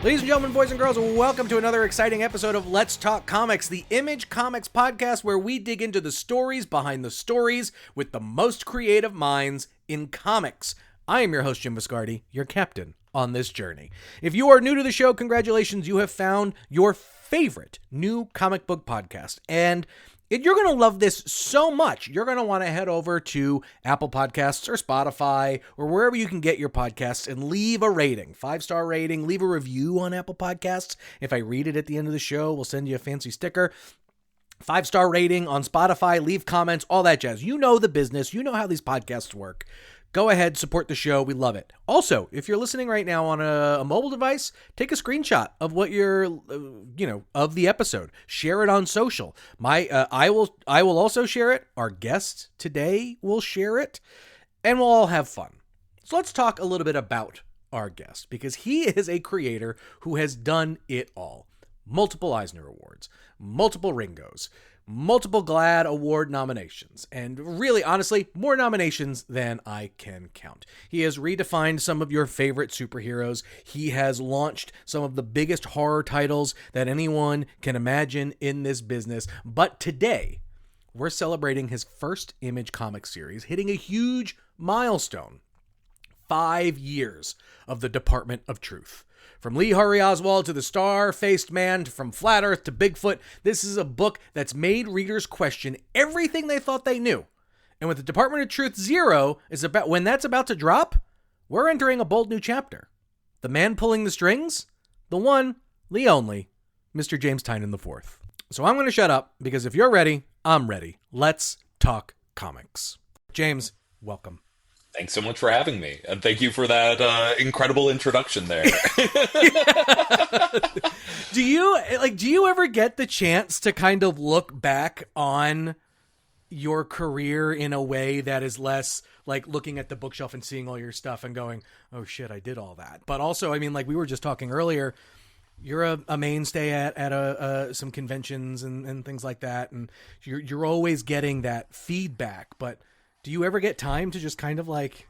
Ladies and gentlemen, boys and girls, welcome to another exciting episode of Let's Talk Comics, the Image Comics podcast where we dig into the stories behind the stories with the most creative minds in comics. I am your host, Jim Viscardi, your captain on this journey. If you are new to the show, congratulations, you have found your favorite new comic book podcast. And you're going to love this so much. You're going to want to head over to Apple Podcasts or Spotify or wherever you can get your podcasts and leave a rating, 5-star rating, leave a review on Apple Podcasts. If I read it at the end of the show, we'll send you a fancy sticker. 5-star rating on Spotify, leave comments, all that jazz. You know the business. You know how these podcasts work. Go ahead, support the show. We love it. Also, if you're listening right now on a mobile device, take a screenshot of what you're, of the episode. Share it on social. I will also share it. Our guest today will share it, and we'll all have fun. So let's talk a little bit about our guest, because he is a creator who has done it all. Multiple Eisner Awards, multiple Ringos, multiple GLAAD Award nominations, and really, honestly, more nominations than I can count. He has redefined some of your favorite superheroes. He has launched some of the biggest horror titles that anyone can imagine in this business. But today, we're celebrating his first Image Comics series, hitting a huge milestone. 5 years of the Department of Truth. From Lee Harvey Oswald to the Star-Faced Man, from Flat Earth to Bigfoot, this is a book that's made readers question everything they thought they knew. And with the Department of Truth Zero, when that's about to drop, we're entering a bold new chapter. The man pulling the strings? The one, the only, Mr. James Tynion IV. So I'm going to shut up, because if you're ready, I'm ready. Let's talk comics. James, welcome. Thanks so much for having me, and thank you for that incredible introduction there. Do you ever get the chance to kind of look back on your career in a way that is less like looking at the bookshelf and seeing all your stuff and going, oh shit, I did all that? But also, I mean, like we were just talking earlier, you're a mainstay at some conventions and things like that, and you're always getting that feedback, but do you ever get time to just kind of like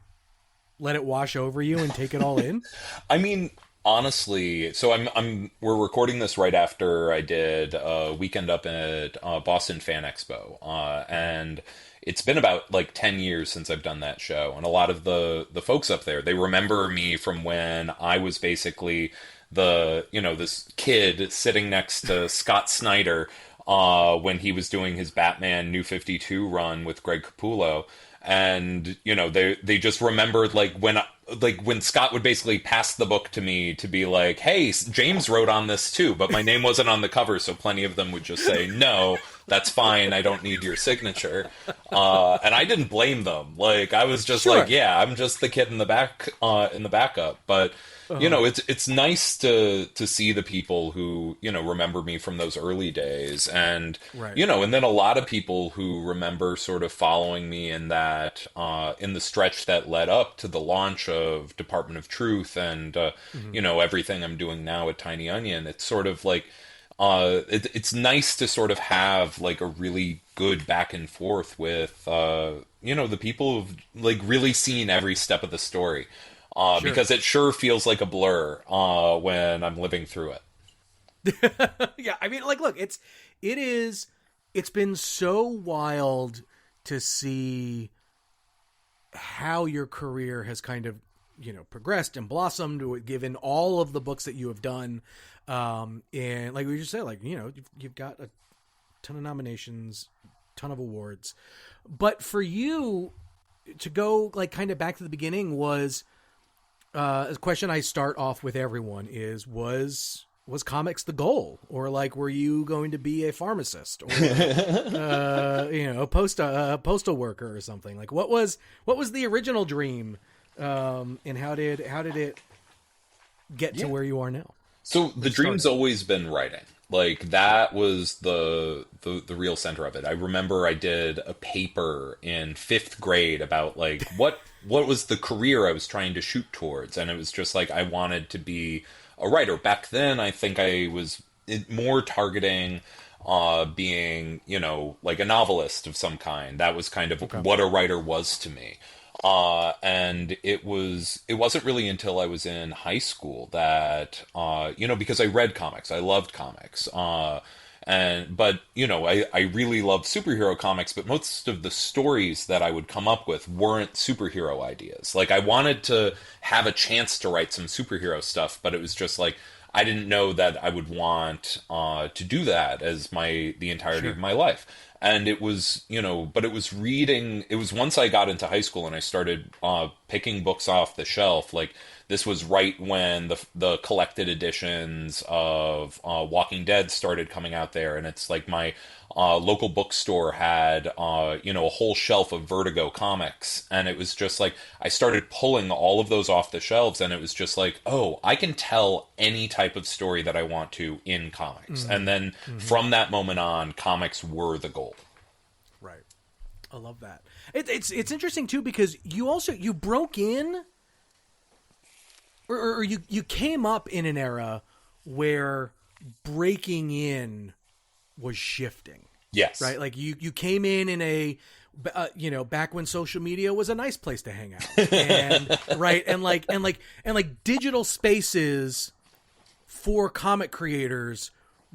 let it wash over you and take it all in? I mean, honestly, so we're recording this right after I did a weekend up at Boston Fan Expo, and it's been about like 10 years since I've done that show, and a lot of the folks up there, they remember me from when I was basically this kid sitting next to Scott Snyder when he was doing his Batman New 52 run with Greg Capullo. And, they just remembered when Scott would basically pass the book to me to be like, hey, James wrote on this too, but my name wasn't on the cover. So plenty of them would just say, no, that's fine. I don't need your signature. And I didn't blame them. Like, I was just Sure. like, yeah, I'm just the kid in the back, in the backup. But it's nice to see the people who, remember me from those early days. And, right. And then a lot of people who remember sort of following me in that, in the stretch that led up to the launch of Department of Truth and, everything I'm doing now at Tiny Onion. It's sort of like, it's nice to sort of have like a really good back and forth with, the people who've like really seen every step of the story. Sure. Because it sure feels like a blur when I'm living through it. Yeah, I mean, like, look, it's been so wild to see how your career has kind of, progressed and blossomed, given all of the books that you have done. And like we just said, like, you've got a ton of nominations, ton of awards. But for you to go like kind of back to the beginning was... a question I start off with everyone is, was comics the goal? Or like, were you going to be a pharmacist or, a postal worker or something? Like, what was the original dream? And how did it get to where you are now? So the dream's always been writing. Like, that was the real center of it. I remember I did a paper in 5th grade about like what was the career I was trying to shoot towards, and it was just like I wanted to be a writer. Back then, I think I was more targeting being, like a novelist of some kind. That was kind of what a writer was to me. And it wasn't really until I was in high school that, because I read comics, I loved comics. But I really loved superhero comics, but most of the stories that I would come up with weren't superhero ideas. Like, I wanted to have a chance to write some superhero stuff, but it was just like, I didn't know that I would want to do that as the entirety of Sure. my life. And it was, but it was reading. It was once I got into high school and I started picking books off the shelf. Like, this was right when the collected editions of Walking Dead started coming out there, and it's like my local bookstore had a whole shelf of Vertigo comics, and it was just like I started pulling all of those off the shelves, and it was just like, oh, I can tell any type of story that I want to in comics. Mm-hmm. And then Mm-hmm. from that moment on, comics were the goal. Right. I love that. It's interesting too, because you broke in, or you came up in an era where breaking in was shifting. Yes. Right. Like you came in a, back when social media was a nice place to hang out, and right, and digital spaces for comic creators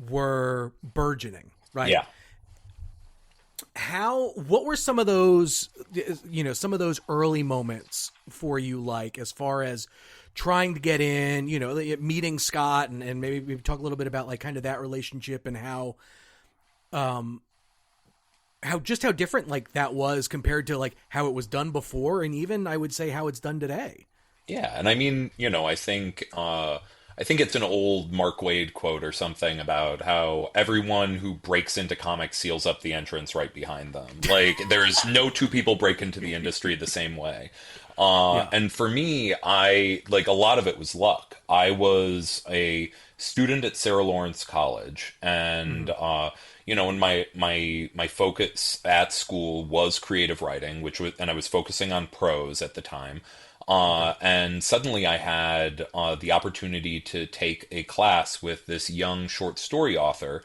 were burgeoning. Right. Yeah. What were some of those, some of those early moments for you, like, as far as trying to get in, meeting Scott, and maybe talk a little bit about, like, kind of that relationship, and how different, like, that was compared to, like, how it was done before, and even, I would say, how it's done today. Yeah, and I mean, I think it's an old Mark Waid quote or something about how everyone who breaks into comics seals up the entrance right behind them. Like, there's no two people break into the industry the same way. Yeah. And for me, a lot of it was luck. I was a student at Sarah Lawrence College, and Mm-hmm. and my focus at school was creative writing, and I was focusing on prose at the time. Okay. And suddenly I had the opportunity to take a class with this young short story author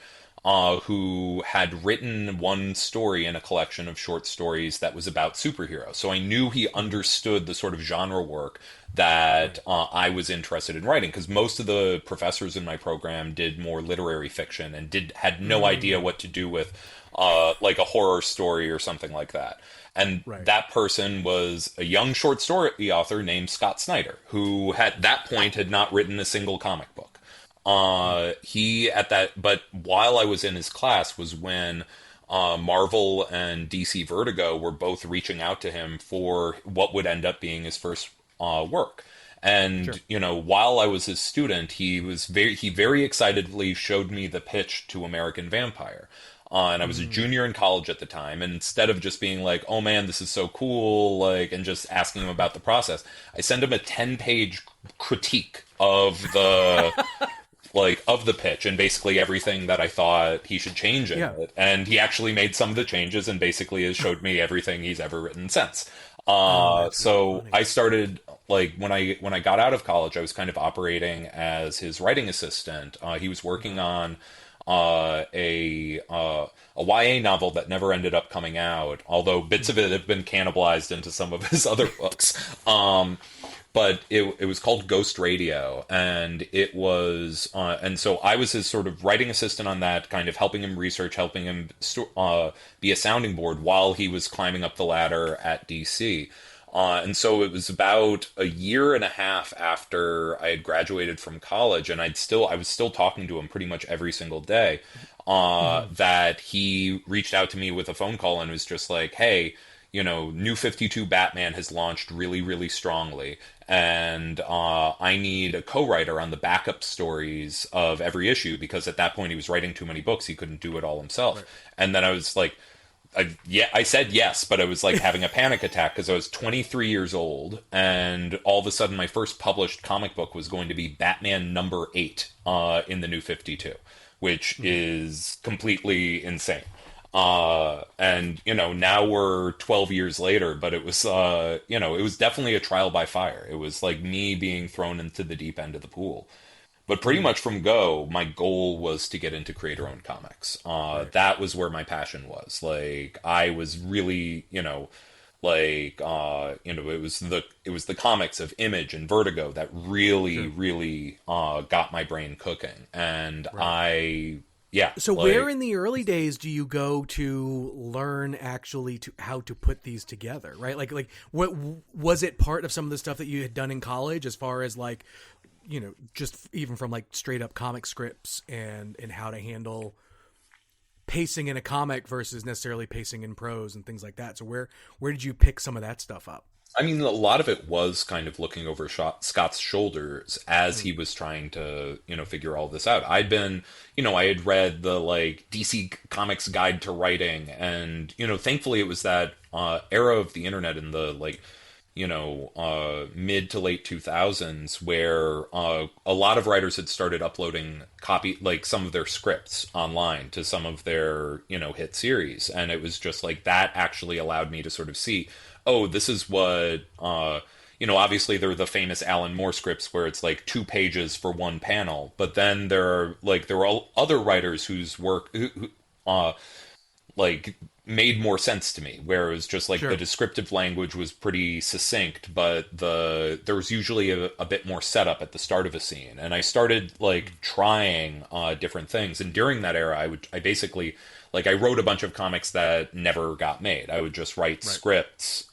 who had written one story in a collection of short stories that was about superheroes. So I knew he understood the sort of genre work that Right. I was interested in writing, because most of the professors in my program did more literary fiction and had no idea Mm. what to do with like a horror story or something like that. And Right. that person was a young short story author named Scott Snyder, who at that point had not written a single comic book. But while I was in his class was when Marvel and DC Vertigo were both reaching out to him for what would end up being his first work. And Sure. while I was his student, he very excitedly showed me the pitch to American Vampire. And I was a Mm. junior in college at the time, and instead of just being like, "Oh man, this is so cool," like, and just asking him about the process, I sent him a 10-page critique of the pitch, and basically everything that I thought he should change in Yeah. it. And he actually made some of the changes, and basically has showed me everything he's ever written since. Oh, that's really So funny. I started, like, when I got out of college, I was kind of operating as his writing assistant. He was working Okay. on a YA novel that never ended up coming out, although bits of it have been cannibalized into some of his other books. But it was called Ghost Radio, and and so I was his sort of writing assistant on that, kind of helping him research, helping him be a sounding board while he was climbing up the ladder at DC. And so it was about a year and a half after I had graduated from college, and I was still talking to him pretty much every single day, Mm-hmm. that he reached out to me with a phone call and was just like, "Hey, New 52 Batman has launched really, really strongly, and I need a co-writer on the backup stories of every issue, because at that point he was writing too many books, he couldn't do it all himself." Right. And then I was like, I said yes, but I was like having a panic attack because I was 23 years old, and all of a sudden my first published comic book was going to be Batman #8 in the New 52, which Mm-hmm. is completely insane. And now we're 12 years later, but it was it was definitely a trial by fire. It was like me being thrown into the deep end of the pool. But pretty Mm. much from go, my goal was to get into creator-owned comics. Right. That was where my passion was. Like, I was really, Like, it was the comics of Image and Vertigo that really, Sure. really got my brain cooking. And Right. yeah, So where like, in the early days do you go to learn actually to how to put these together, right? Like what was it part of some of the stuff that you had done in college as far as like, just even from like straight up comic scripts and how to handle pacing in a comic versus necessarily pacing in prose and things like that. So where did you pick some of that stuff up? I mean, a lot of it was kind of looking over Scott's shoulders as he Mm. was trying to, figure all this out. I had read the like DC Comics Guide to Writing, and thankfully it was that era of the internet in the like, mid to late 2000s where a lot of writers had started uploading like some of their scripts online to some of their, hit series, and it was just like that actually allowed me to sort of see, oh, this is what obviously there are the famous Alan Moore scripts where it's like 2 pages for one panel, but then there are other writers whose work like made more sense to me, where it was just like the Sure. descriptive language was pretty succinct, but there was usually a bit more setup at the start of a scene, and I started like trying different things. And during that era, I basically like I wrote a bunch of comics that never got made. I would just write Right. scripts.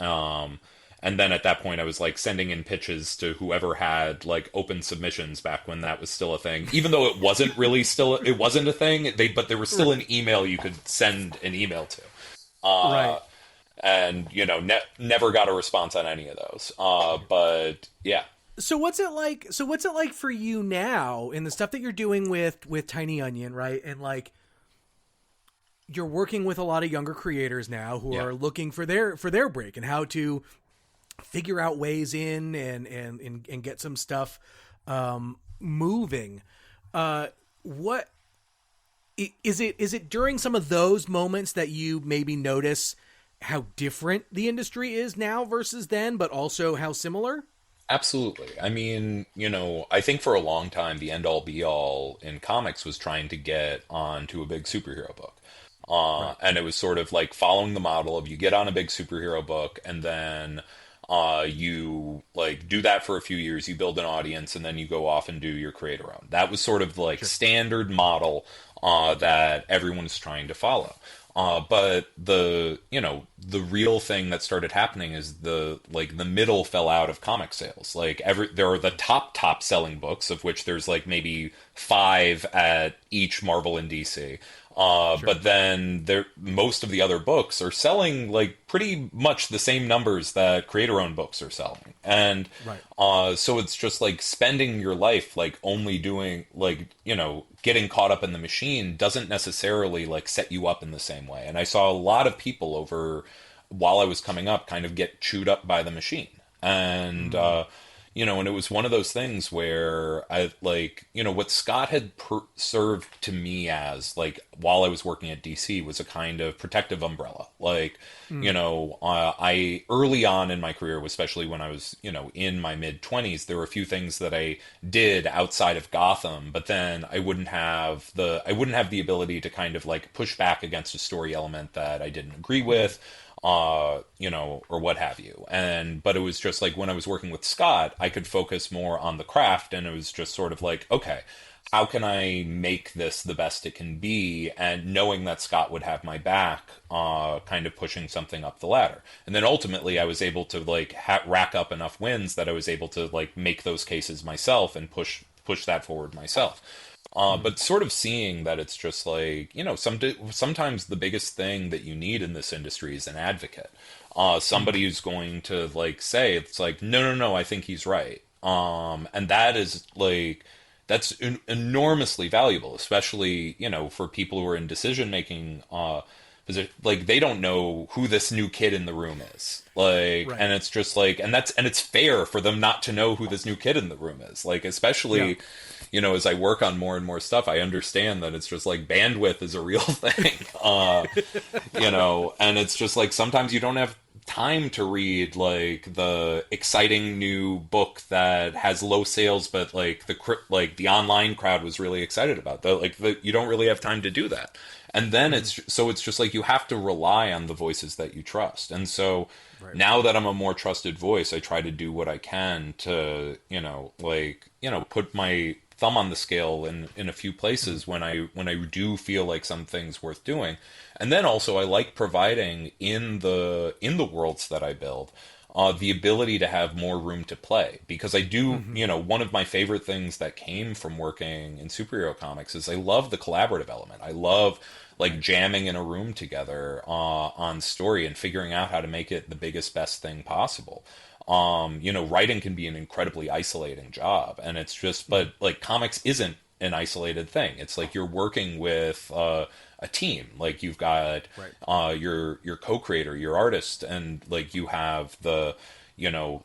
And then at that point, I was like sending in pitches to whoever had like open submissions back when that was still a thing. Even though it wasn't a thing. But there was still an email you could send an email to. Right. And never got a response on any of those. But yeah, So what's it like? So what's it like for you now in the stuff that you're doing with Tiny Onion, right? And like you're working with a lot of younger creators now who yeah. are looking for their break and how to figure out ways in and get some stuff moving. What is it? Is it during some of those moments that you maybe notice how different the industry is now versus then, but also how similar? Absolutely. I mean, I think for a long time, the end all be all in comics was trying to get onto a big superhero book. Right. And it was sort of like following the model of you get on a big superhero book and then you like do that for a few years, you build an audience, and then you go off and do your creator own. That was sort of like Sure. standard model that everyone's trying to follow. But the real thing that started happening is the middle fell out of comic sales. Like there are the top selling books, of which there's like maybe 5 at each Marvel and DC. Sure. But then most of the other books are selling like pretty much the same numbers that creator-owned books are selling, and Right. so it's just like spending your life like only doing like getting caught up in the machine doesn't necessarily like set you up in the same way. And I saw a lot of people over while I was coming up kind of get chewed up by the machine, and and it was one of those things where I like, what Scott had served to me as like while I was working at DC was a kind of protective umbrella. Like, I early on in my career, especially when I was, in my mid 20s, there were a few things that I did outside of Gotham, but then I wouldn't have the ability to kind of like push back against a story element that I didn't agree with, or what have you. But it was just like when I was working with Scott, I could focus more on the craft, and it was just sort of like, okay, how can I make this the best it can be? And knowing that Scott would have my back, kind of pushing something up the ladder. And then ultimately I was able to like rack up enough wins that I was able to like make those cases myself and push that forward myself. But sort of seeing that it's just like, sometimes the biggest thing that you need in this industry is an advocate. Somebody who's going to like say, it's like, no, no, no, I think he's right. And that is like, that's enormously valuable, especially, for people who are in decision making, like they don't know who this new kid in the room is, like, Right. and it's just like, and it's fair for them not to know who this new kid in the room is, like, Yeah. especially, as I work on more and more stuff, I understand that it's just like bandwidth is a real thing, and it's just like sometimes you don't have time to read like the exciting new book that has low sales, but like the online crowd was really excited about. You don't really have time to do that. And then it's just like you have to rely on the voices that you trust. And so Right. now that I'm a more trusted voice, I try to do what I can to, put my thumb on the scale in a few places when I do feel like some things worth doing. And then also I like providing in the worlds that I build the ability to have more room to play, because I do, one of my favorite things that came from working in superhero comics is I love the collaborative element. I love like jamming in a room together on story and figuring out how to make it the biggest, best thing possible. Writing can be an incredibly isolating job, and it's just, but like comics isn't an isolated thing. It's like you're working with a team. Like you've got your co-creator, your artist, and like you have the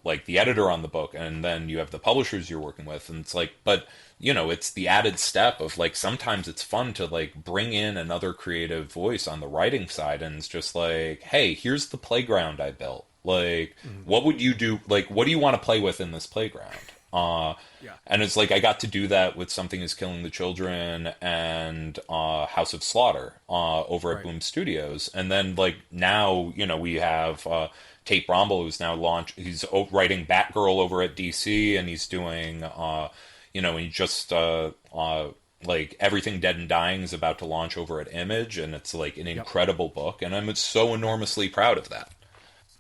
like the editor on the book, and then you have the publishers you're working with, and it's like, but it's the added step of like sometimes it's fun to like bring in another creative voice on the writing side, and it's just like, hey, here's the playground I built. Like, what would you do? Like, what do you want to play with in this playground? And it's like I got to do that with Something Is Killing the Children and House of Slaughter over at Boom Studios. And then like now, we have Tate Brombal, who's now he's writing Batgirl over at DC, and he's doing, he just like Everything Dead and Dying is about to launch over at Image, and it's like an incredible book, and I'm so enormously proud of that.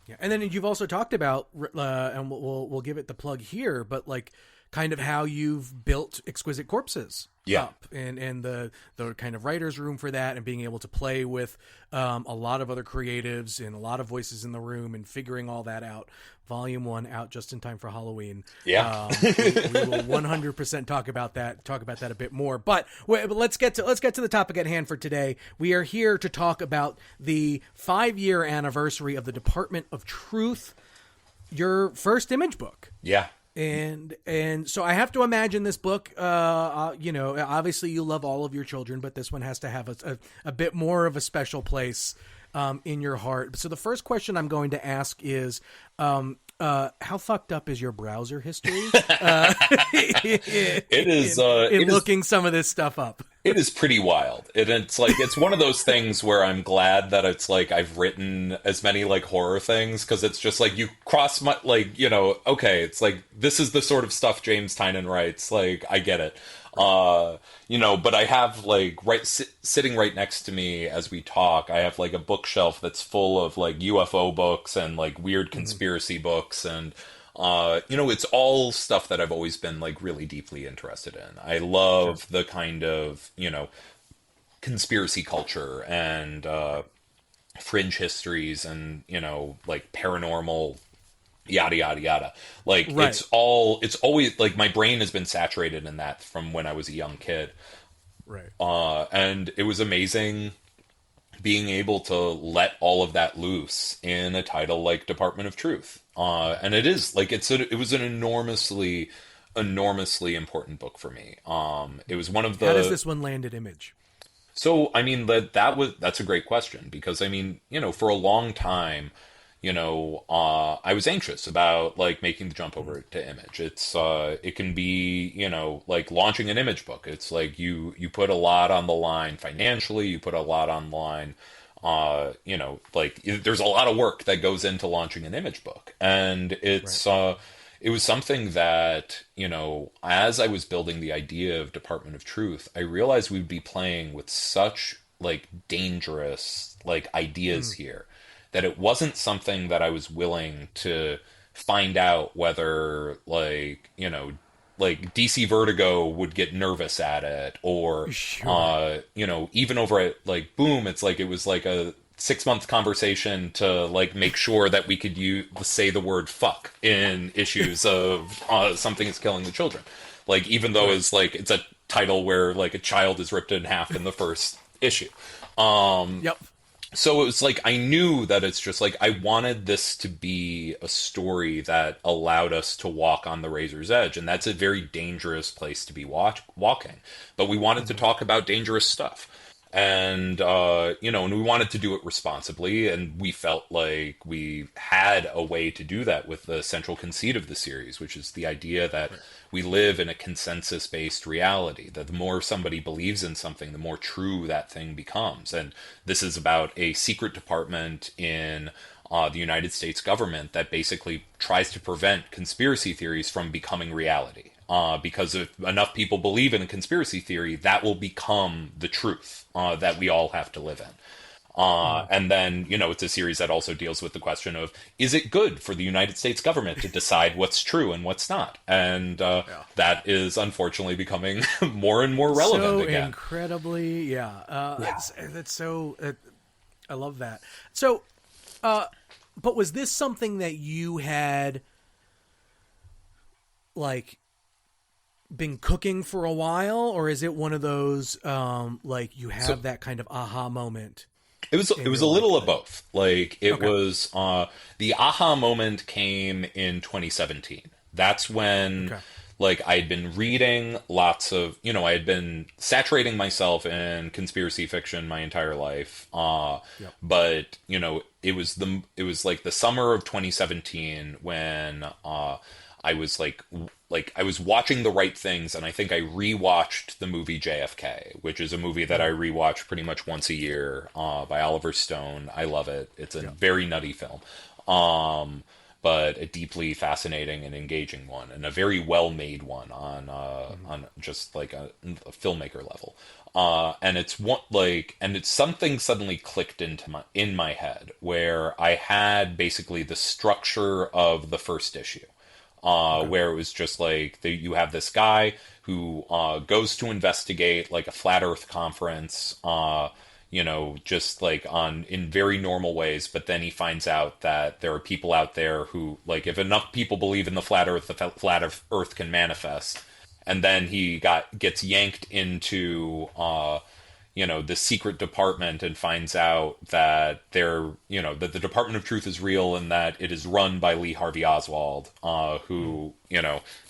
Yeah, and then you've also talked about, and we'll give it the plug here, but like kind of how you've built Exquisite Corpses up, and the kind of writer's room for that, and being able to play with a lot of other creatives and a lot of voices in the room, and figuring all that out. Volume 1 out just in time for Halloween. Yeah, we will 100% talk about that a bit more. But let's get to the topic at hand for today. We are here to talk about the 5-year anniversary of the Department of Truth, your first Image book. Yeah. And so I have to imagine this book, obviously you love all of your children, but this one has to have a bit more of a special place in your heart. So the first question I'm going to ask is, how fucked up is your browser history? Looking some of this stuff up. It is pretty wild. It's like, it's one of those things where I'm glad that it's like I've written as many like horror things, because it's just like you cross my, like, okay, it's like this is the sort of stuff James Tynion writes. Like, I get it. But I have like sitting right next to me as we talk, I have like a bookshelf that's full of like UFO books and like weird conspiracy books, and it's all stuff that I've always been like really deeply interested in. I love the kind of, conspiracy culture and fringe histories and, like paranormal yada yada yada. Like it's always like my brain has been saturated in that from when I was a young kid. Right. And it was amazing being able to let all of that loose in a title like Department of Truth. And it is like it was an enormously important book for me. It was one of the. How does this one land at Image? So I mean that's a great question, because I mean, for a long time, I was anxious about like making the jump over to Image. It's it can be, like launching an Image book. It's like you put a lot on the line financially, you put a lot on the line, like there's a lot of work that goes into launching an Image book. And it's it was something that, as I was building the idea of Department of Truth, I realized we'd be playing with such like dangerous like ideas here, that it wasn't something that I was willing to find out whether like, like DC Vertigo would get nervous at it, or, even over at like Boom, it's like, it was like a 6-month conversation to like make sure that we could say the word fuck in issues of Something Is Killing the Children. Like, even though it's like, it's a title where like a child is ripped in half in the first issue. So it was like, I knew that it's just like, I wanted this to be a story that allowed us to walk on the razor's edge. And that's a very dangerous place to be walking. But we wanted to talk about dangerous stuff. And and we wanted to do it responsibly, and we felt like we had a way to do that with the central conceit of the series, which is the idea that Right. we live in a consensus-based reality, that the more somebody believes in something, the more true that thing becomes. And this is about a secret department in the United States government that basically tries to prevent conspiracy theories from becoming reality. Because if enough people believe in a conspiracy theory, that will become the truth that we all have to live in. Mm-hmm. And then, it's a series that also deals with the question of, is it good for the United States government to decide what's true and what's not? And Yeah. that is unfortunately becoming more and more relevant So again. incredibly, yeah. Yeah. That's so. I love that. So, but was this something that you had like been cooking for a while, or is it one of those like you So have that kind of aha moment it in was your a life little of that both. Like it okay, was the aha moment came in 2017. That's when okay, like I'd been reading lots of, I had been saturating myself in conspiracy fiction my entire life. yep, But, it was like the summer of 2017 when I was like I was watching the right things, and I think I rewatched the movie JFK, which is a movie that I mm, rewatch pretty much once a year, by Oliver Stone. I love it. It's a yep, very nutty film, um, but a deeply fascinating and engaging one, and a very well made one mm, on just like a filmmaker level. And it's something suddenly clicked in my head where I had basically the structure of the first issue, okay, where it was just like you have this guy who goes to investigate like a flat Earth conference, just like on in very normal ways, but then he finds out that there are people out there who, like, if enough people believe in the flat Earth can manifest, and then gets yanked into the secret department and finds out that that the Department of Truth is real and that it is run by Lee Harvey Oswald, mm, who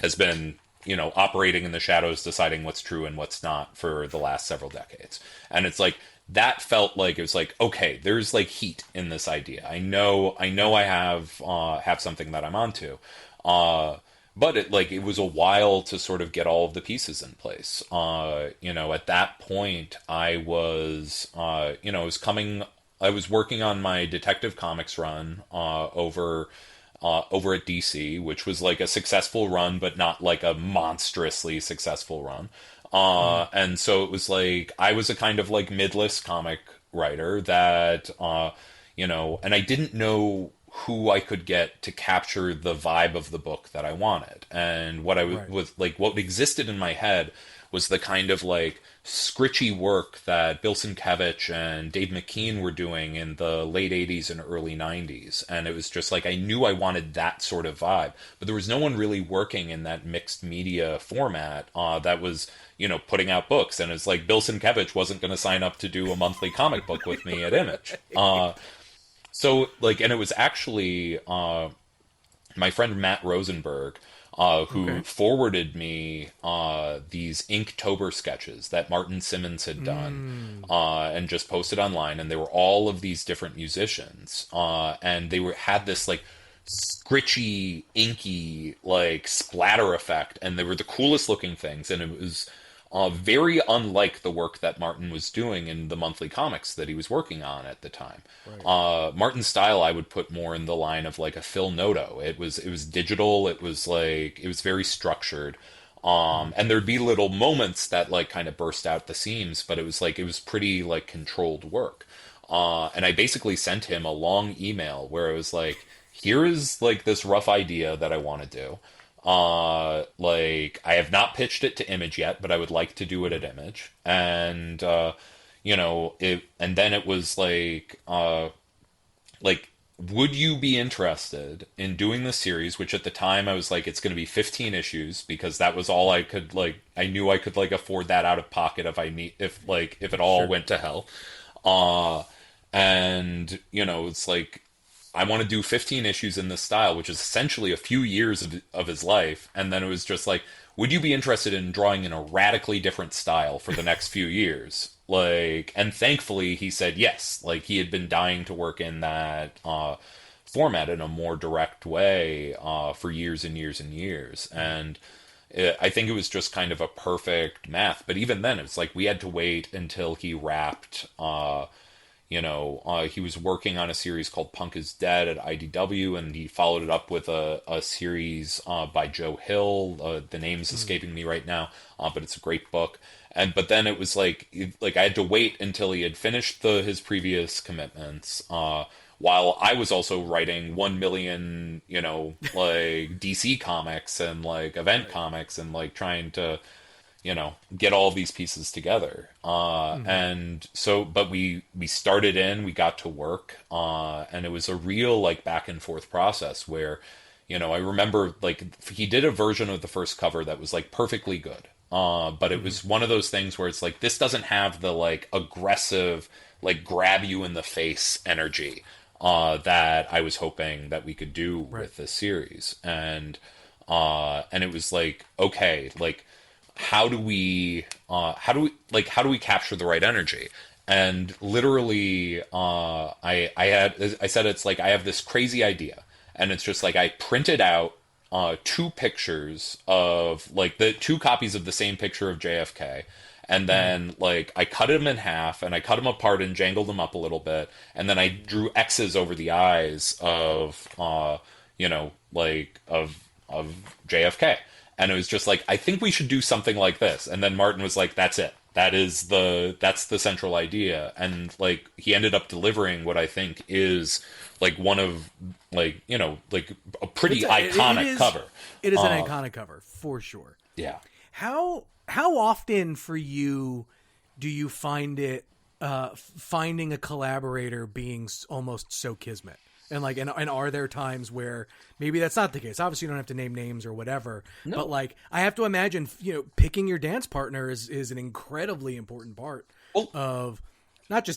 has been operating in the shadows, deciding what's true and what's not for the last several decades. And it's like that felt like it was like, okay, there's like heat in this idea. I know, right, I have something that I'm onto. Uh, but it was a while to sort of get all of the pieces in place. At that point, I was working on my Detective Comics run over at DC, which was like a successful run, but not like a monstrously successful run. mm, And so it was like I was a kind of like midlist comic writer that and I didn't know who I could get to capture the vibe of the book that I wanted. And what right, was like what existed in my head was the kind of like scritchy work that Bill Sienkiewicz and Dave McKean were doing in the late 80s and early 90s. And it was just like I knew I wanted that sort of vibe, but there was no one really working in that mixed media format that was, putting out books. And it's like Bill Sienkiewicz wasn't going to sign up to do a monthly comic book with me at Image. So like, and it was actually my friend Matt Rosenberg, who okay, forwarded me these Inktober sketches that Martin Simmonds had done, mm, and just posted online, and they were all of these different musicians, and they had this like scritchy, inky, like splatter effect, and they were the coolest looking things, and it was very unlike the work that Martin was doing in the monthly comics that he was working on at the time. right, Martin's style I would put more in the line of like a Phil Noto. It was digital. It was very structured. mm, And there'd be little moments that like kind of burst out the seams, but it was pretty like controlled work. And I basically sent him a long email where it was like, here is like this rough idea that I want to do. Like I have not pitched it to Image yet, but I would like to do it at Image. And and then it was like would you be interested in doing this series, which at the time I was like it's going to be 15 issues because that was all I could like I knew I could like afford that out of pocket if it all sure, went to hell. Uh and it's like I want to do 15 issues in this style, which is essentially a few years of his life. And then it was just like, would you be interested in drawing in a radically different style for the next few years? Like, and thankfully he said yes. Like, he had been dying to work in that format in a more direct way for years and years and years. And I think it was just kind of a perfect math. But even then, it's like we had to wait until he wrapped. He was working on a series called Punk is Dead at IDW, and he followed it up with a series by Joe Hill. The name's escaping me right now, but it's a great book. But then it was like I had to wait until he had finished his previous commitments. While I was also writing 1 million, like DC comics and like event comics and like trying to, get all these pieces together. And so, but we started we got to work, and it was a real like back and forth process where, I remember like he did a version of the first cover that was like perfectly good. But it was one of those things where it's like, this doesn't have the like aggressive, like grab you in the face energy that I was hoping that we could do with this series. And it was like, okay, like how do we capture the right energy? And literally, I said, it's like, I have this crazy idea, and it's just like, I printed out two pictures of like the two copies of the same picture of JFK. And then, like, I cut him in half, and I cut him apart and jangled him up a little bit. And then I drew X's over the eyes of JFK. And it was just like, I think we should do something like this. And then Martin was like, that's it. That's the central idea. And, like, he ended up delivering what I think is, like, one of, like, like, a pretty iconic cover. It is an iconic cover, for sure. Yeah. How often for you do you find it finding a collaborator being almost so kismet? And like, and are there times where maybe that's not the case? Obviously, you don't have to name names or whatever. No. But like, I have to imagine, picking your dance partner is an incredibly important part of not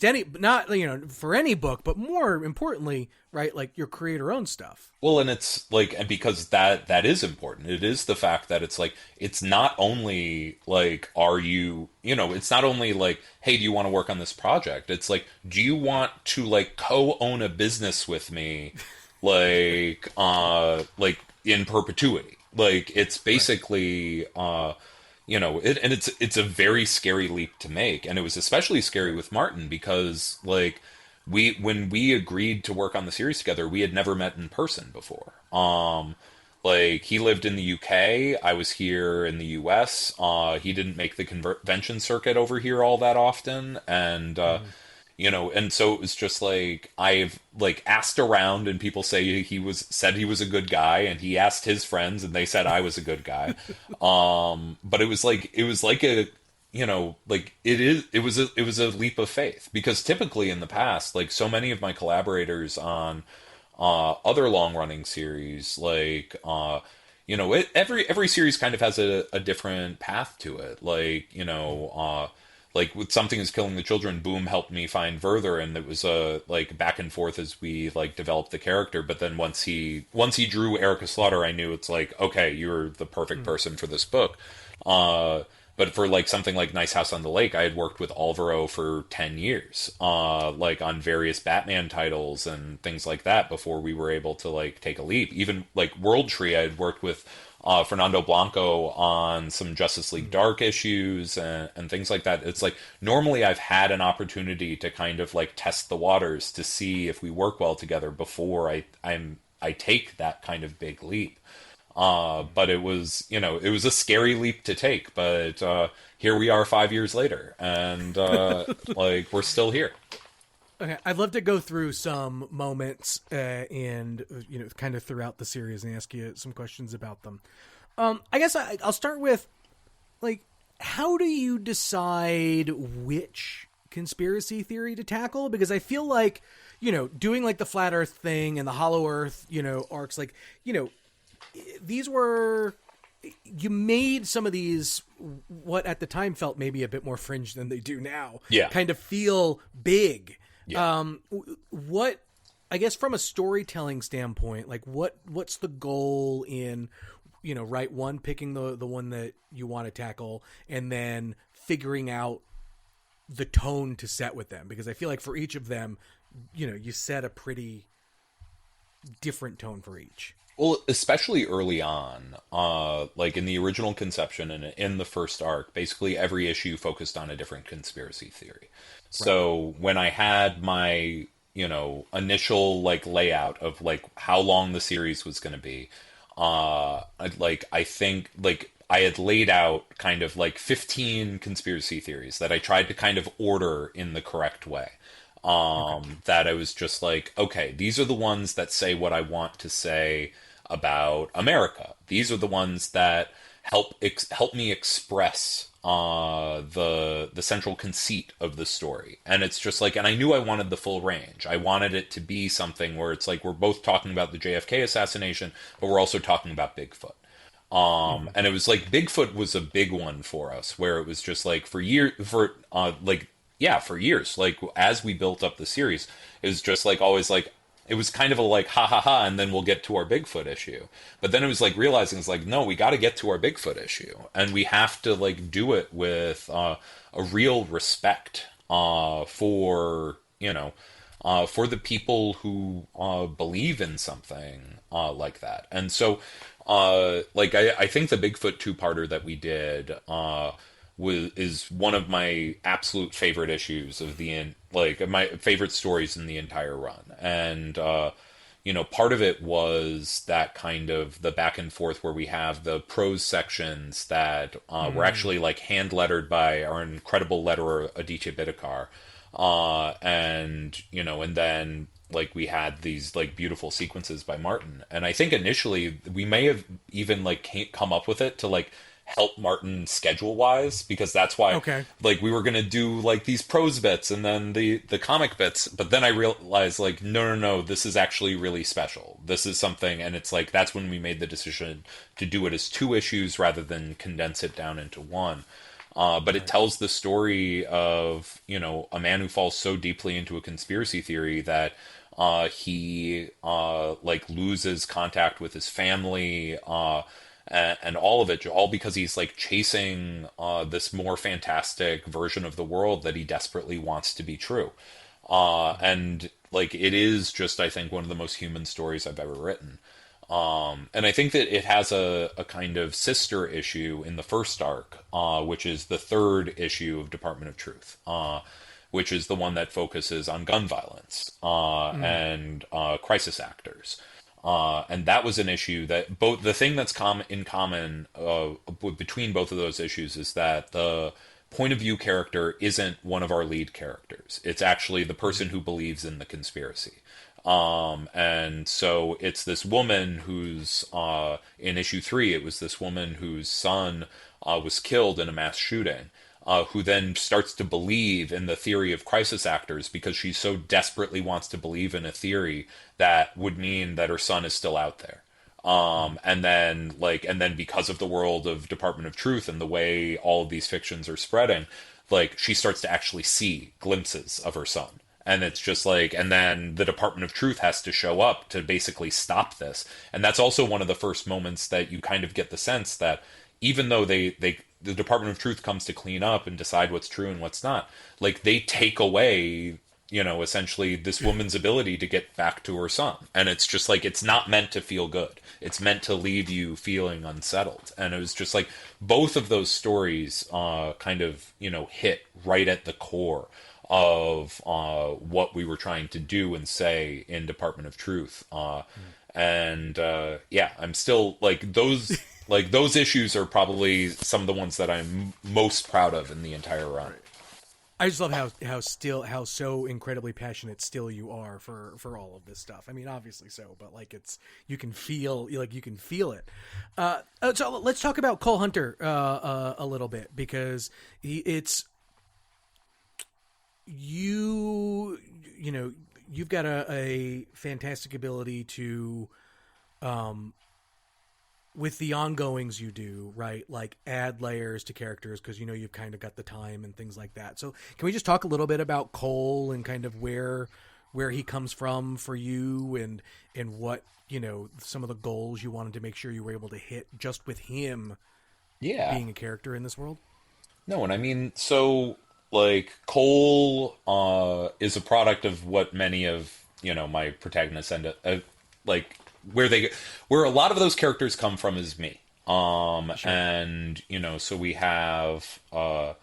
for any book, but more importantly, right? Like your creator-owned stuff. Well, and it's like, and because that is important. It is the fact that it's like, it's not only like, it's not only like, hey, do you want to work on this project? It's like, do you want to like co-own a business with me, like in perpetuity? Like, it's basically, it's a very scary leap to make. And it was especially scary with Martin because like, when we agreed to work on the series together, we had never met in person before. Like, he lived in the UK, I was here in the US. He didn't make the convention circuit over here all that often, and and so it was just like, I've like asked around, and people say said he was a good guy, and he asked his friends, and they said I was a good guy. But it was like a it was a leap of faith, because typically in the past, like so many of my collaborators on other long running series, like every series kind of has a different path to it. Like like with Something Is Killing the Children, Boom helped me find Werther, and it was a like back and forth as we like developed the character. But then once he drew Erica Slaughter, I knew it's like, okay, you're the perfect person for this book. But for like something like Nice House on the Lake, I had worked with Alvaro for 10 years, like on various Batman titles and things like that before we were able to like take a leap. Even like World Tree, I had worked with Fernando Blanco on some Justice League Dark issues and things like that. It's like, normally I've had an opportunity to kind of like test the waters to see if we work well together before I take that kind of big leap. But it was a scary leap to take, but here we are 5 years later, and like, we're still here. Okay, I'd love to go through some moments and kind of throughout the series and ask you some questions about them. I guess I'll start with, like, how do you decide which conspiracy theory to tackle? Because I feel like, doing like the Flat Earth thing and the Hollow Earth, arcs, like, you made some of these, what at the time felt maybe a bit more fringe than they do now. Yeah. Kind of feel big. Yeah. What, I guess from a storytelling standpoint, like what's the goal in write one, picking the one that you want to tackle, and then figuring out the tone to set with them, because I feel like for each of them, you set a pretty different tone for each. Well, especially early on, like in the original conception and in the first arc, basically every issue focused on a different conspiracy theory. So when I had my, initial like layout of like how long the series was going to be, I think like I had laid out kind of like 15 conspiracy theories that I tried to kind of order in the correct way. That I was just like, okay, these are the ones that say what I want to say about America. These are the ones that help me express the central conceit of the story. And it's just like, and I knew I wanted the full range. I wanted it to be something where it's like we're both talking about the JFK assassination, but we're also talking about Bigfoot. And it was like Bigfoot was a big one for us, where it was just like for years, for years, like as we built up the series, it was just like always like it was kind of a like ha ha ha, and then we'll get to our Bigfoot issue. But then it was like realizing it's like no, we got to get to our Bigfoot issue, and we have to like do it with a real respect for for the people who believe in something like that. And so I think the Bigfoot two-parter that we did is one of my absolute favorite issues of my favorite stories in the entire run. And part of it was that kind of the back and forth where we have the prose sections that were actually like hand lettered by our incredible letterer Aditya Bidikar, and then like we had these like beautiful sequences by Martin. And I think initially we may have even like come up with it to like help Martin schedule wise, because that's why like we were gonna do like these prose bits and then the comic bits, but then I realized like no, this is actually really special. This is something, and it's like that's when we made the decision to do it as 2 issues rather than condense it down into one. But it tells the story of a man who falls so deeply into a conspiracy theory that he like loses contact with his family, and all of it, all because he's like chasing this more fantastic version of the world that he desperately wants to be true. And like it is just, I think, one of the most human stories I've ever written. And I think that it has a kind of sister issue in the first arc, which is the 3rd issue of Department of Truth, which is the one that focuses on gun violence and crisis actors. And that was an issue that the thing that's in common between both of those issues is that the point of view character isn't one of our lead characters. It's actually the person who believes in the conspiracy. And so it's this woman who's in issue 3, it was this woman whose son was killed in a mass shooting. Who then starts to believe in the theory of crisis actors because she so desperately wants to believe in a theory that would mean that her son is still out there. And then because of the world of Department of Truth and the way all of these fictions are spreading, like she starts to actually see glimpses of her son. And it's just like, and then the Department of Truth has to show up to basically stop this. And that's also one of the first moments that you kind of get the sense that even though the Department of Truth comes to clean up and decide what's true and what's not, like they take away, essentially this woman's ability to get back to her son. And it's just like, it's not meant to feel good. It's meant to leave you feeling unsettled. And it was just like, both of those stories kind of, hit right at the core of what we were trying to do and say in Department of Truth. I'm still like those... Like those issues are probably some of the ones that I'm most proud of in the entire run. Right. I just love how so incredibly passionate still you are for all of this stuff. I mean, obviously so, but like you can feel it. So let's talk about Cole Hunter a little bit, because you've got a fantastic ability to with the ongoings you do, right? Like add layers to characters because you've kind of got the time and things like that. So can we just talk a little bit about Cole and kind of where where he comes from for you, and what, some of the goals you wanted to make sure you were able to hit just with him Yeah. being a character in this world? No, and I mean, so like Cole is a product of what many of my protagonists end up like where a lot of those characters come from is me. Sure. And so we have a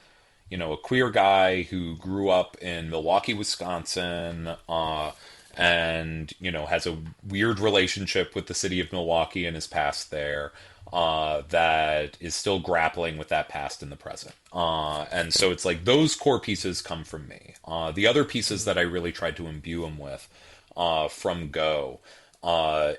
queer guy who grew up in Milwaukee, Wisconsin, and has a weird relationship with the city of Milwaukee and his past there, that is still grappling with that past in the present. And so it's like those core pieces come from me. The other pieces that I really tried to imbue him with from Go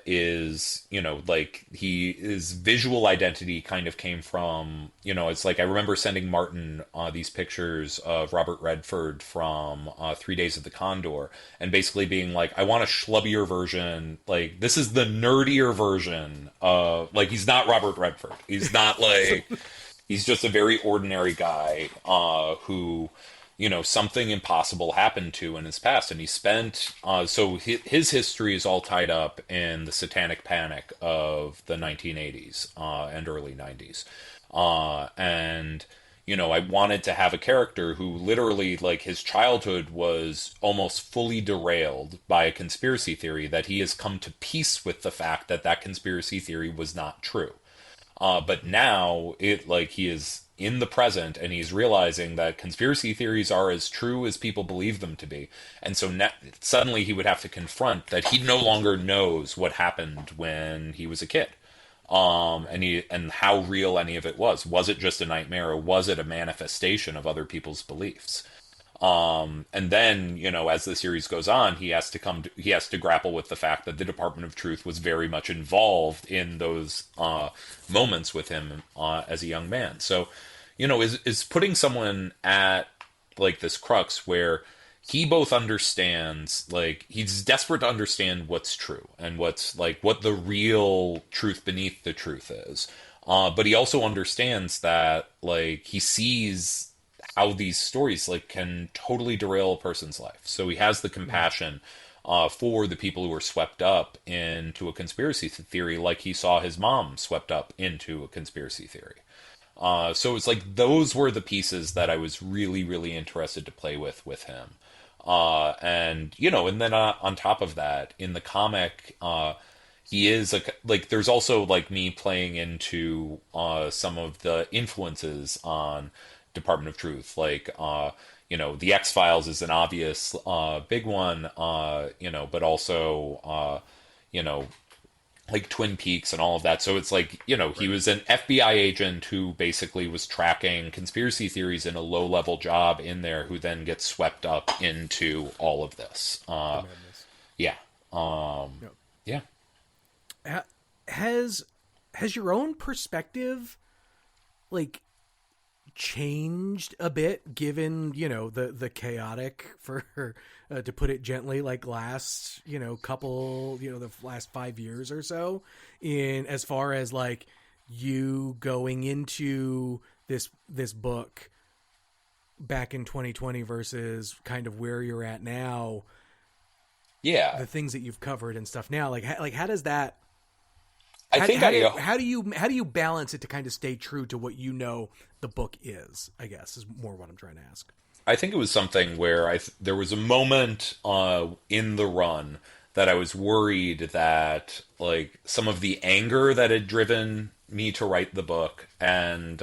is, like his visual identity kind of came from, it's like I remember sending Martin these pictures of Robert Redford from 3 Days of the Condor, and basically being like, I want a schlubbier version. Like, this is the nerdier version of, like, he's not Robert Redford. He's not like, he's just a very ordinary guy who something impossible happened to in his past, and he spent so his history is all tied up in the satanic panic of the 1980s and early 90s, and I wanted to have a character who literally, like, his childhood was almost fully derailed by a conspiracy theory that he has come to peace with the fact that that conspiracy theory was not true. But now he is in the present, and he's realizing that conspiracy theories are as true as people believe them to be. And so suddenly he would have to confront that he no longer knows what happened when he was a kid. And how real any of it was. Was it just a nightmare, or was it a manifestation of other people's beliefs? And then, as the series goes on, he has to grapple with the fact that the Department of Truth was very much involved in those moments with him as a young man. So, is putting someone at like this crux where he both understands, like, he's desperate to understand what's true and what's like what the real truth beneath the truth is. But he also understands that, like, he sees how these stories, like, can totally derail a person's life. So he has the compassion for the people who are swept up into a conspiracy theory, like he saw his mom swept up into a conspiracy theory. So it's like those were the pieces that I was really, really interested to play with him. And then on top of that, in the comic, he is there's also like me playing into some of the influences on Department of Truth, like the X-Files is an obvious big one, but also like Twin Peaks and all of that. So it's like, he was an FBI agent who basically was tracking conspiracy theories in a low-level job in there, who then gets swept up into all of this. Yeah. Yep. Yeah. Has your own perspective, like, changed a bit given the chaotic, for to put it gently, like, last couple the last 5 years or so, in as far as like you going into this book back in 2020 versus kind of where you're at now? Yeah, the things that you've covered and stuff now, like how does that, how do you balance it to kind of stay true to what the book is, I guess, is more what I'm trying to ask. I think it was something where there was a moment in the run that I was worried that, like, some of the anger that had driven me to write the book, and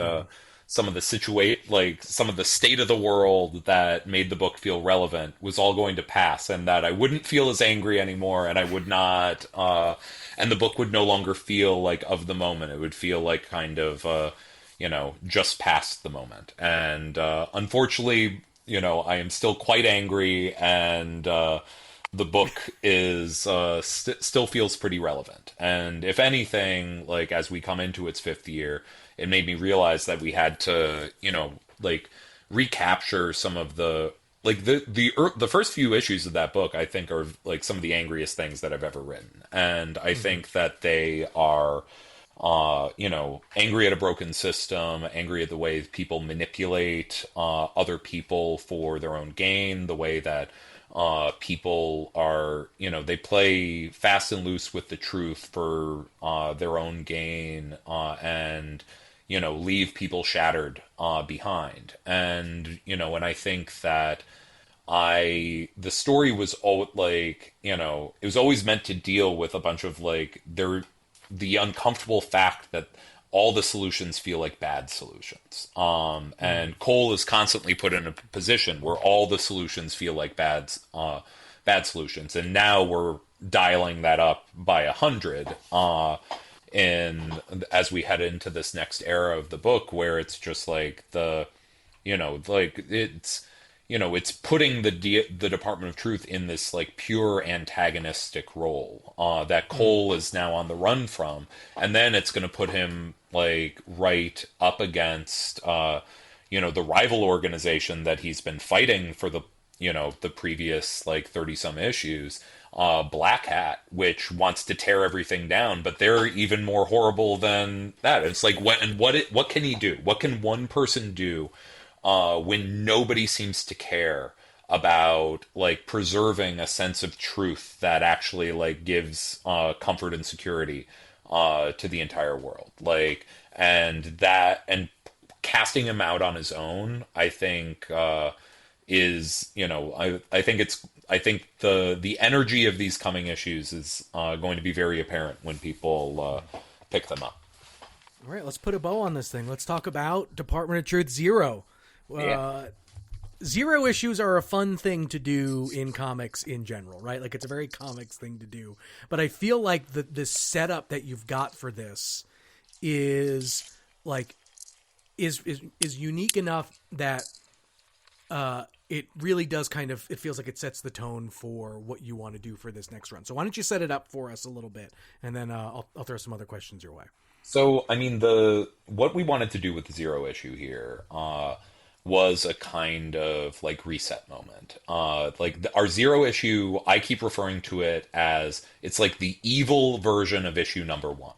some of the some of the state of the world that made the book feel relevant was all going to pass, and that I wouldn't feel as angry anymore, and I would not, and the book would no longer feel like of the moment. It would feel like kind of, just past the moment. And unfortunately, I am still quite angry, and the book is still feels pretty relevant. And if anything, like, as we come into its 5th year, it made me realize that we had to, recapture some of the, like, the first few issues of that book, I think, are like some of the angriest things that I've ever written. And I think that they are angry at a broken system, angry at the way people manipulate other people for their own gain, the way that people are, they play fast and loose with the truth for their own gain, and leave people shattered behind. And I think that the story was it was always meant to deal with a bunch of the uncomfortable fact that all the solutions feel like bad solutions. And Cole is constantly put in a position where all the solutions feel like bad solutions. And now we're dialing that up by 100, as we head into this next era of the book, where it's just it's putting the Department of Truth in this pure antagonistic role that Cole is now on the run from, and then it's going to put him right up against the rival organization that he's been fighting for the previous 30 some issues, Black Hat, which wants to tear everything down, but they're even more horrible than that. It's what can he do? What can one person do when nobody seems to care about preserving a sense of truth that actually gives comfort and security to the entire world, and casting him out on his own, I think is I think the energy of these coming issues is going to be very apparent when people pick them up. All right, let's put a bow on this thing. Let's talk about Department of Truth Zero. Zero issues are a fun thing to do in comics in general, right? It's a very comics thing to do. But I feel like the setup that you've got for this is unique enough that it really does it feels like it sets the tone for what you want to do for this next run. So why don't you set it up for us a little bit, and then I'll throw some other questions your way. So, what we wanted to do with the Zero issue here was a kind of reset moment. Our Zero issue, I keep referring to it as it's the evil version of issue number 1.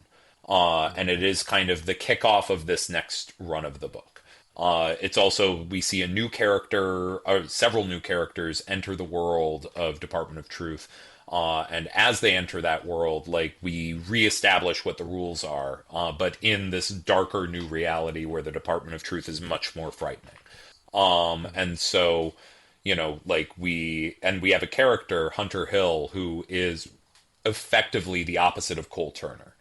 And it is kind of the kickoff of this next run of the book. It's also, we see a new character, or several new characters enter the world of Department of Truth. And as they enter that world, we reestablish what the rules are, but in this darker new reality where the Department of Truth is much more frightening. And so, we have a character, Hunter Hill, who is effectively the opposite of Cole Turner.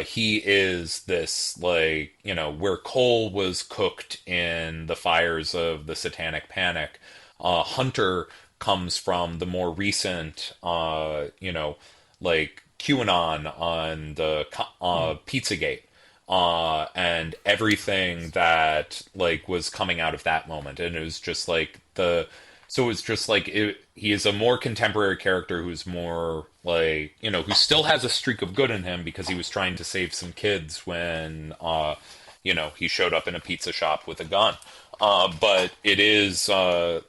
He is this, where Cole was cooked in the fires of the Satanic Panic. Hunter comes from the more recent, QAnon on the Pizzagate. And everything that was coming out of that moment, and it was just he is a more contemporary character who's more who still has a streak of good in him because he was trying to save some kids when he showed up in a pizza shop with a gun. But it is there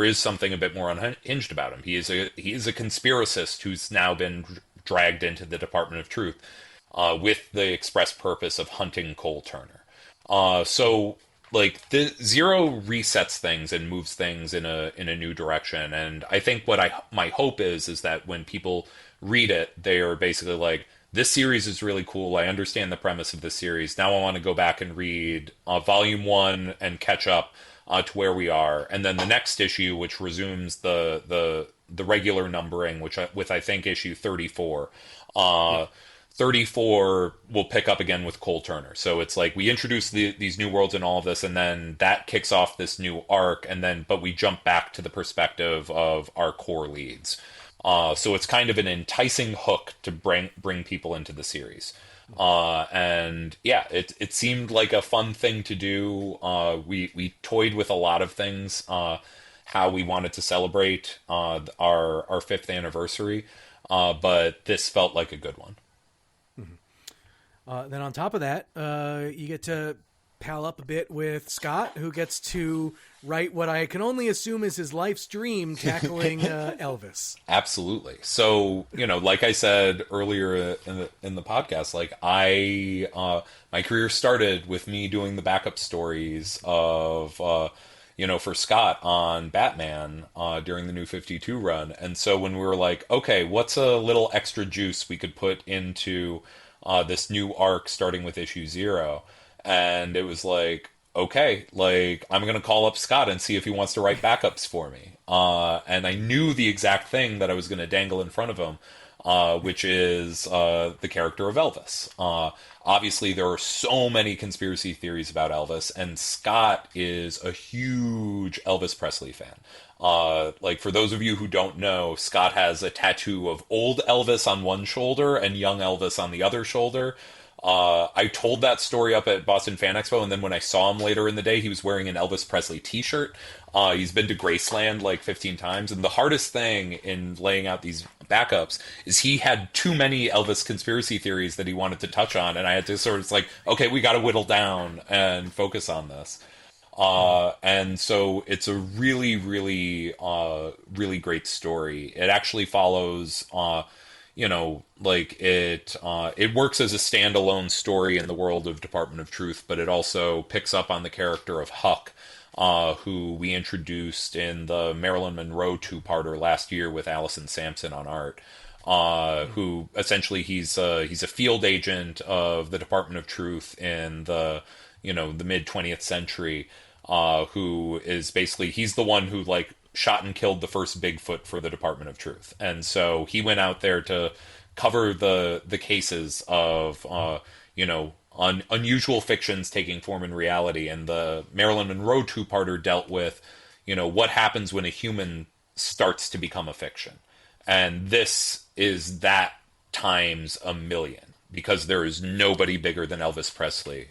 is something a bit more unhinged about him. He is a conspiracist who's now been dragged into the Department of Truth. With the express purpose of hunting Cole Turner. The Zero resets things and moves things in a new direction. And I think what my hope is that when people read it, they are basically this series is really cool. I understand the premise of this series. Now I want to go back and read Volume 1 and catch up to where we are. And then the next issue, which resumes the regular numbering, with I think issue 34. 34 will pick up again with Cole Turner. So it's we introduce these new worlds and all of this, and then that kicks off this new arc, but we jump back to the perspective of our core leads. So it's kind of an enticing hook to bring people into the series. It seemed like a fun thing to do. We toyed with a lot of things, how we wanted to celebrate our 5th anniversary, but this felt like a good one. Then on top of that, you get to pal up a bit with Scott, who gets to write what I can only assume is his life's dream, tackling Elvis. Absolutely. So, like I said earlier in the podcast, like my career started with me doing the backup stories of, for Scott on Batman during the New 52 run. And so when we were like, okay, what's a little extra juice we could put into this new arc starting with issue 0? And it was like, okay, like, I'm going to call up Scott and see if he wants to write backups for me. And I knew the exact thing that I was going to dangle in front of him, which is the character of Elvis. Obviously, there are so many conspiracy theories about Elvis, and Scott is a huge Elvis Presley fan. Like, for those of you who don't know, Scott has a tattoo of old Elvis on one shoulder and young Elvis on the other shoulder. I told that story up at Boston Fan Expo, and then when I saw him later in the day, he was wearing an Elvis Presley t-shirt. He's been to Graceland like 15 times, and the hardest thing in laying out these backups is he had too many Elvis conspiracy theories that he wanted to touch on, and I had to sort of like, okay, we got to whittle down and focus on this. And so it's a really, really, really great story. It actually follows... it works as a standalone story in the world of Department of Truth, but it also picks up on the character of Huck, who we introduced in the Marilyn Monroe two-parter last year with Allison Sampson on art. Who essentially he's a field agent of the Department of Truth in the mid 20th century, who is basically, he's the one who shot and killed the first Bigfoot for the Department of Truth. And so he went out there to cover the cases of, unusual fictions taking form in reality. And the Marilyn Monroe two-parter dealt with, what happens when a human starts to become a fiction. And this is that times a million, because there is nobody bigger than Elvis Presley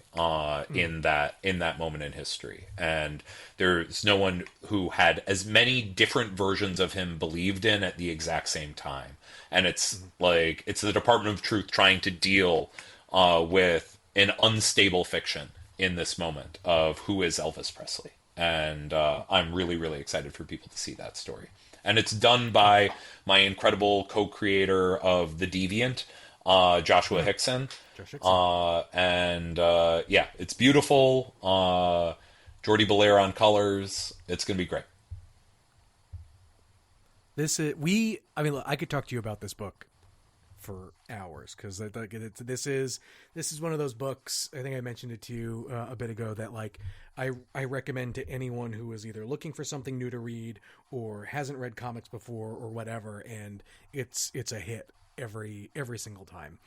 in that moment in history. And there's no one who had as many different versions of him believed in at the exact same time. And it's it's the Department of Truth trying to deal with an unstable fiction in this moment of who is Elvis Presley. And I'm really, really excited for people to see that story. And it's done by my incredible co-creator of The Deviant, Joshua Hixson. It's beautiful. Jordi Belair on colors. It's going to be great. Look, I could talk to you about this book for hours, because this is one of those books, I think I mentioned it to you a bit ago, that I recommend to anyone who is either looking for something new to read or hasn't read comics before or whatever, and it's a hit every single time.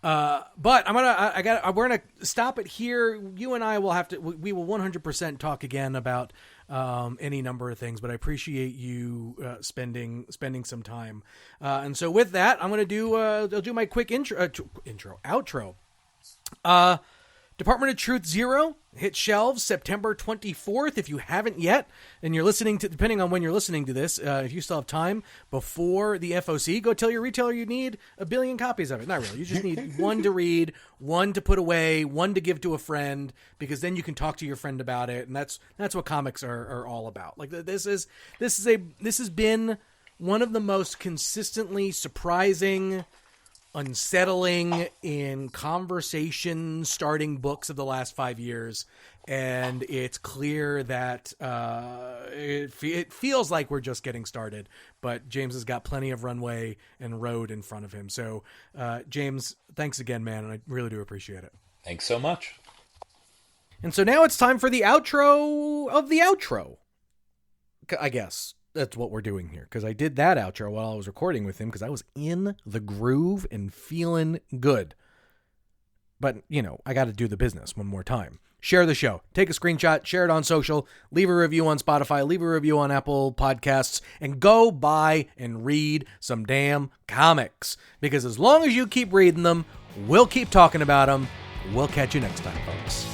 But we're gonna stop it here. You and I will we will 100% talk again about any number of things, but I appreciate you spending some time. And so with that, I'm gonna I'll do my quick outro. Department of Truth 0 hit shelves September 24th. If you haven't yet, and you're listening to, depending on when you're listening to this, if you still have time before the FOC, go tell your retailer you need 1 billion copies of it. Not really. You just need one to read, one to put away, one to give to a friend, because then you can talk to your friend about it. And that's what comics are all about. Like, this has been one of the most consistently surprising, unsettling in conversation starting books of the last 5 years, and it's clear that it feels like we're just getting started, but James has got plenty of runway and road in front of him. So James, thanks again, man, and I really do appreciate it. Thanks so much. And so now it's time for the outro of the outro, I guess. That's what we're doing here, because I did that outro while I was recording with him, because I was in the groove and feeling good. But, I got to do the business one more time. Share the show. Take a screenshot, share it on social, leave a review on Spotify, leave a review on Apple Podcasts, and go buy and read some damn comics. Because as long as you keep reading them, we'll keep talking about them. We'll catch you next time, folks.